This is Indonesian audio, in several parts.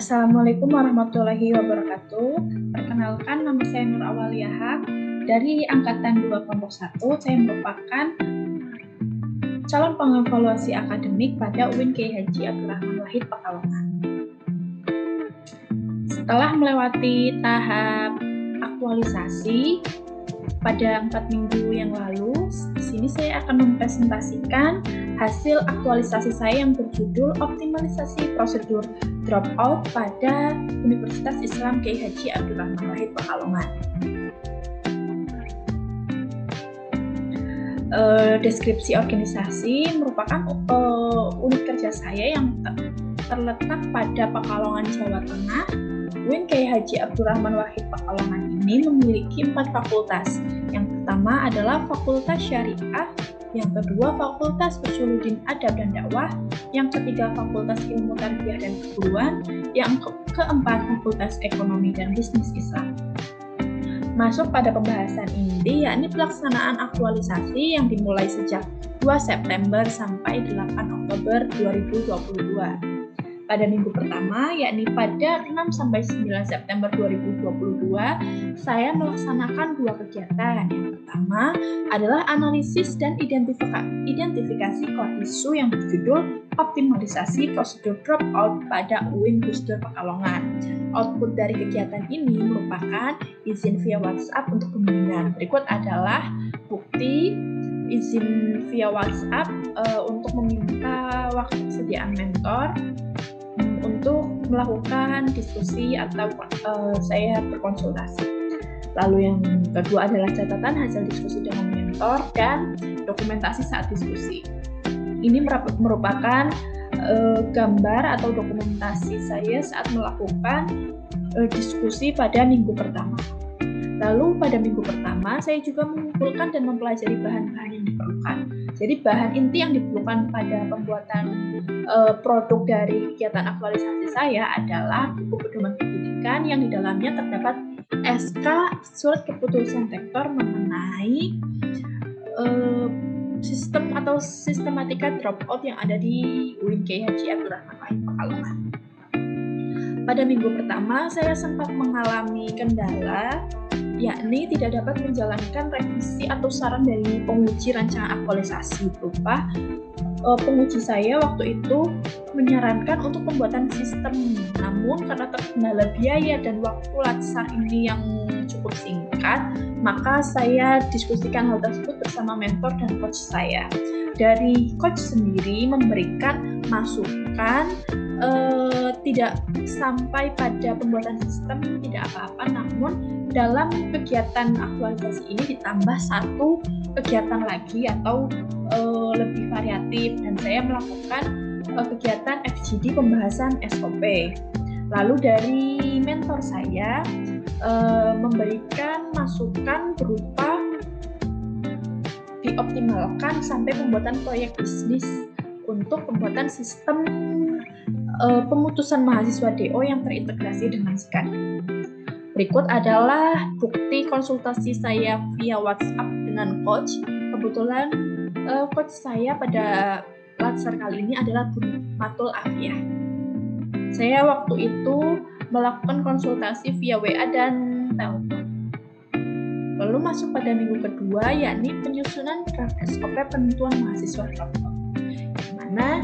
Assalamualaikum warahmatullahi wabarakatuh. Perkenalkan, nama saya Nur Awaliyah dari Angkatan 2 Kelompok 1. Saya merupakan calon pengevaluasi akademik pada UIN Kiai Haji Abdurrahman Wahid Pekalongan. Setelah melewati tahap aktualisasi pada 4 minggu yang lalu, di sini saya akan mempresentasikan hasil aktualisasi saya yang berjudul Optimalisasi Prosedur Dropout pada Universitas Islam Kiai Haji Abdurrahman Wahid Pekalongan. Deskripsi organisasi merupakan unit kerja saya yang terletak pada Pekalongan, Jawa Tengah. UIN Kiai Haji Abdurrahman Wahid Pekalongan ini memiliki 4 fakultas. Yang pertama adalah Fakultas Syariah, yang kedua Fakultas Usuluddin Adab dan Dakwah, yang ketiga Fakultas Ilmu Tarbiyah dan Keguruan, yang keempat Fakultas Ekonomi dan Bisnis Islam. Masuk pada pembahasan inti, yakni pelaksanaan aktualisasi yang dimulai sejak 2 September sampai 8 Oktober 2022. Pada minggu pertama, yakni pada 6-9 September 2022, saya melaksanakan 2 kegiatan. Yang pertama adalah analisis dan identifikasi core isu yang berjudul Optimalisasi Prosedur Dropout pada UIN Gusdur Pekalongan. Output dari kegiatan ini merupakan izin via WhatsApp untuk pembimbingan. Berikut adalah bukti izin via WhatsApp untuk meminta waktu persediaan mentor untuk melakukan diskusi atau saya berkonsultasi. Lalu yang kedua adalah catatan hasil diskusi dengan mentor dan dokumentasi saat diskusi. Ini merupakan gambar atau dokumentasi saya saat melakukan diskusi pada minggu pertama. Lalu pada minggu pertama saya juga mengumpulkan dan mempelajari bahan-bahan yang diperlukan. Jadi bahan inti yang diperlukan pada pembuatan produk dari kegiatan aktualisasi saya adalah buku pedoman pendidikan yang di dalamnya terdapat SK surat keputusan rektor mengenai sistem atau sistematika dropout yang ada di UIN Kiai Haji Abdurrahman Wahid Pekalongan. Pada minggu pertama saya sempat mengalami kendala, yakni tidak dapat menjalankan revisi atau saran dari penguji rancangan aktualisasi, berupa penguji saya waktu itu menyarankan untuk pembuatan sistem, namun karena terkendala biaya dan waktu latsar ini yang cukup singkat, maka saya diskusikan hal tersebut bersama mentor dan coach saya. Dari coach sendiri memberikan masukan, tidak sampai pada pembuatan sistem tidak apa-apa, namun dalam kegiatan aktualisasi ini ditambah 1 kegiatan lagi atau lebih variatif, dan saya melakukan kegiatan FGD pembahasan SOP. Lalu dari mentor saya memberikan masukan berupa dioptimalkan sampai pembuatan proyek bisnis untuk pembuatan sistem pemutusan mahasiswa DO yang terintegrasi dengan SKAD. Berikut adalah bukti konsultasi saya via WhatsApp dengan coach. Kebetulan coach saya pada latsar kali ini adalah Bu Matul Afiyah. Saya waktu itu melakukan konsultasi via WA dan telepon. Lalu masuk pada minggu kedua, yakni penyusunan draft SOP penentuan mahasiswa dropout. Di mana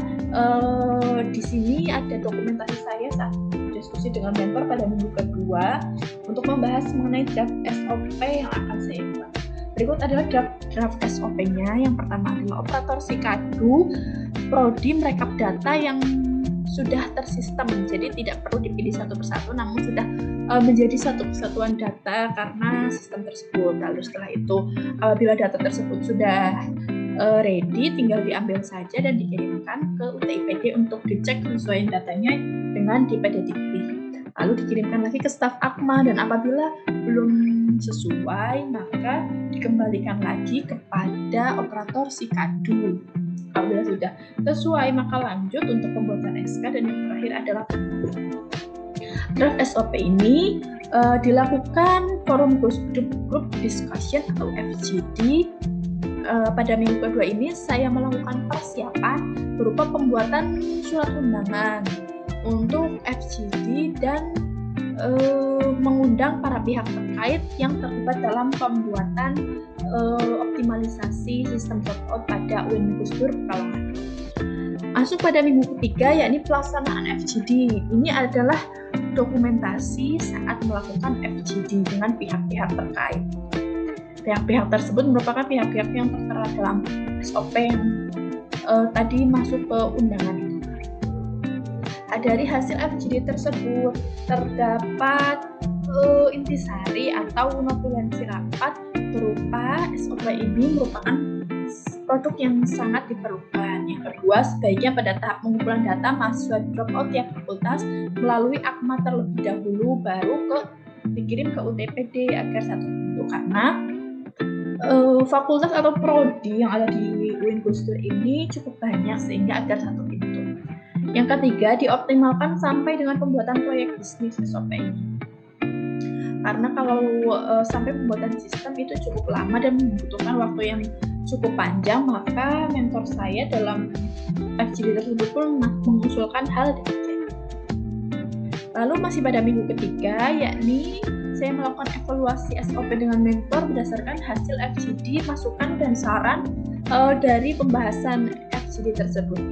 di sini ada dokumentasi saya saat diskusi dengan mentor pada minggu kedua untuk membahas mengenai draft SOP yang akan saya buat. Berikut adalah draft SOP-nya. Yang pertama adalah operator Sikadu prodi merekap data yang sudah tersistem, jadi tidak perlu dipilih satu persatu, namun sudah menjadi satu kesatuan data karena sistem tersebut. Lalu setelah itu, apabila data tersebut sudah ready, tinggal diambil saja dan dikirimkan ke UTIPD untuk dicek kesesuaian datanya dengan DPD-Dikti. Lalu dikirimkan lagi ke staf Akma, dan apabila belum sesuai, maka dikembalikan lagi kepada operator Sikadu. Apabila sudah sesuai, maka lanjut untuk pembuatan SK, dan yang terakhir adalah draft SOP ini dilakukan forum group discussion atau FGD. Pada minggu kedua ini saya melakukan persiapan berupa pembuatan surat undangan untuk FGD dan mengundang para pihak terkait yang terlibat dalam pembuatan optimalisasi sistem dropout pada UIN Gus Dur Pekalongan. Masuk pada minggu ketiga, yakni pelaksanaan FGD. Ini adalah dokumentasi saat melakukan FGD dengan pihak-pihak terkait. Pihak-pihak tersebut merupakan pihak-pihak yang tertera dalam SOP yang tadi masuk ke undangan itu. Dari hasil FGD tersebut terdapat intisari atau notulensi rapat berupa SOP ini merupakan produk yang sangat diperlukan. Yang kedua, sebaiknya pada tahap pengumpulan data mahasiswa dropout tiap fakultas melalui AKMA terlebih dahulu, baru dikirim ke UTPD agar satu pintu, karena fakultas atau prodi yang ada di UIN Gus Dur ini cukup banyak sehingga agar satu pintu. Yang ketiga, dioptimalkan sampai dengan pembuatan proyek bisnis SOP ini. Karena kalau sampai pembuatan sistem itu cukup lama dan membutuhkan waktu yang cukup panjang, maka mentor saya dalam FGD tersebut pun mengusulkan hal demikian. Lalu masih pada minggu ketiga, yakni saya melakukan evaluasi SOP dengan mentor berdasarkan hasil FGD, masukan dan saran dari pembahasan FGD tersebut.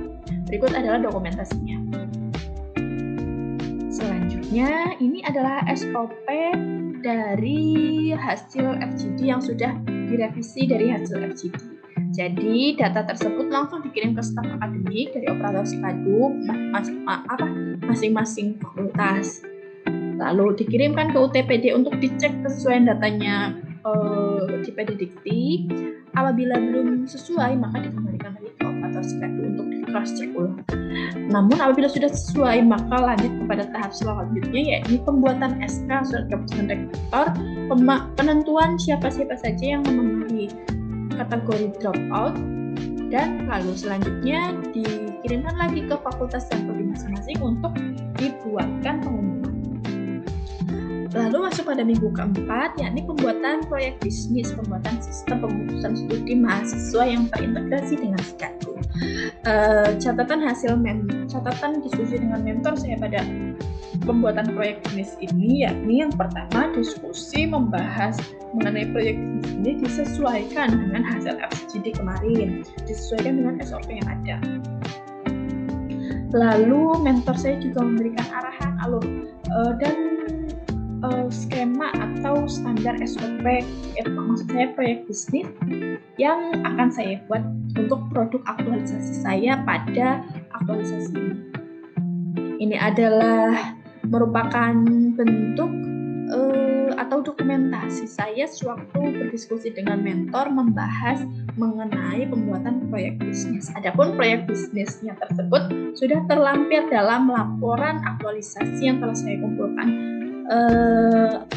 Berikut adalah dokumentasinya. Selanjutnya, ini adalah SOP dari hasil FGD yang sudah direvisi dari hasil FGD. Jadi, data tersebut langsung dikirim ke staf akademik dari operator Sikadu masing-masing fakultas. Lalu dikirimkan ke UTPD untuk dicek kesesuaian datanya di PD Dikti. Apabila belum sesuai, maka dikembalikan lagi ke operator Sikadu untuk cross check ulang. Namun apabila sudah sesuai, maka lanjut kepada tahap selanjutnya, yakni pembuatan SK surat keputusan rektor, penentuan siapa-siapa saja yang memenuhi kategori dropout, dan lalu selanjutnya dikirimkan lagi ke fakultas dan prodi masing-masing untuk dibuatkan pengumuman. Lalu masuk pada minggu keempat, yakni pembuatan proyek bisnis, pembuatan sistem pemutusan studi mahasiswa yang terintegrasi dengan Sikadu. Catatan diskusi dengan mentor saya pada pembuatan proyek bisnis ini, yakni yang pertama, diskusi membahas mengenai proyek bisnis ini disesuaikan dengan hasil FGD kemarin, disesuaikan dengan SOP yang ada. Lalu mentor saya juga memberikan arahan alur dan skema atau standar SOP, maksud saya proyek bisnis yang akan saya buat untuk produk aktualisasi saya pada aktualisasi ini. Ini adalah merupakan bentuk atau dokumentasi saya sewaktu berdiskusi dengan mentor membahas mengenai pembuatan proyek bisnis. Adapun proyek bisnisnya tersebut sudah terlampir dalam laporan aktualisasi yang telah saya kumpulkan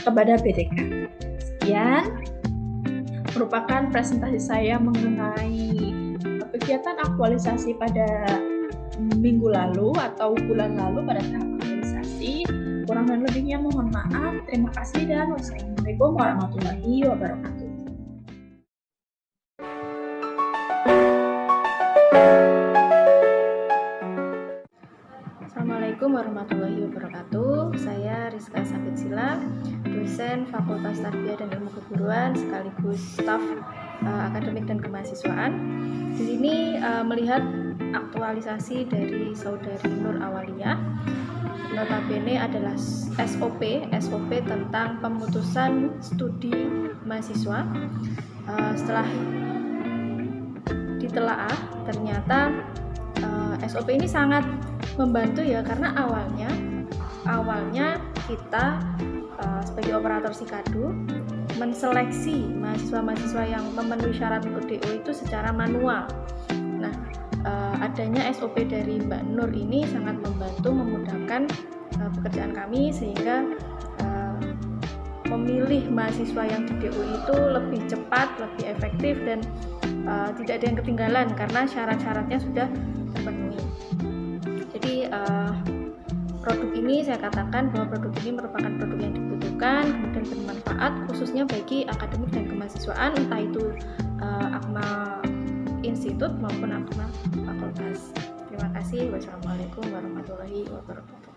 kepada BDK. Sekian merupakan presentasi saya mengenai kegiatan aktualisasi pada minggu lalu atau bulan lalu pada tahap aktualisasi. Kurang dan lebihnya mohon maaf. Terima kasih dan wassalamualaikum warahmatullahi wabarakatuh. Assalamualaikum warahmatullahi wabarakatuh. Saya Rizka Sabitsila, dosen Fakultas Tarbiyah dan Ilmu Keguruan sekaligus staf akademik dan kemahasiswaan. Di sini melihat aktualisasi dari saudari Nur Awaliyah. Notabene adalah SOP tentang pemutusan studi mahasiswa. Setelah ditelaah, ternyata SOP ini sangat membantu ya, karena awalnya kita sebagai operator Sikadu menseleksi mahasiswa-mahasiswa yang memenuhi syarat DO itu secara manual. Nah, adanya SOP dari Mbak Nur ini sangat membantu memudahkan pekerjaan kami, sehingga memilih mahasiswa yang di DO itu lebih cepat, lebih efektif, dan tidak ada yang ketinggalan karena syarat-syaratnya sudah terpenuhi. Jadi produk ini saya katakan bahwa produk ini merupakan produk yang dibutuhkan, kemudian bermanfaat khususnya bagi akademik dan kemahasiswaan, entah itu AKMA institut maupun AKMA fakultas. Terima kasih. Wassalamualaikum warahmatullahi wabarakatuh.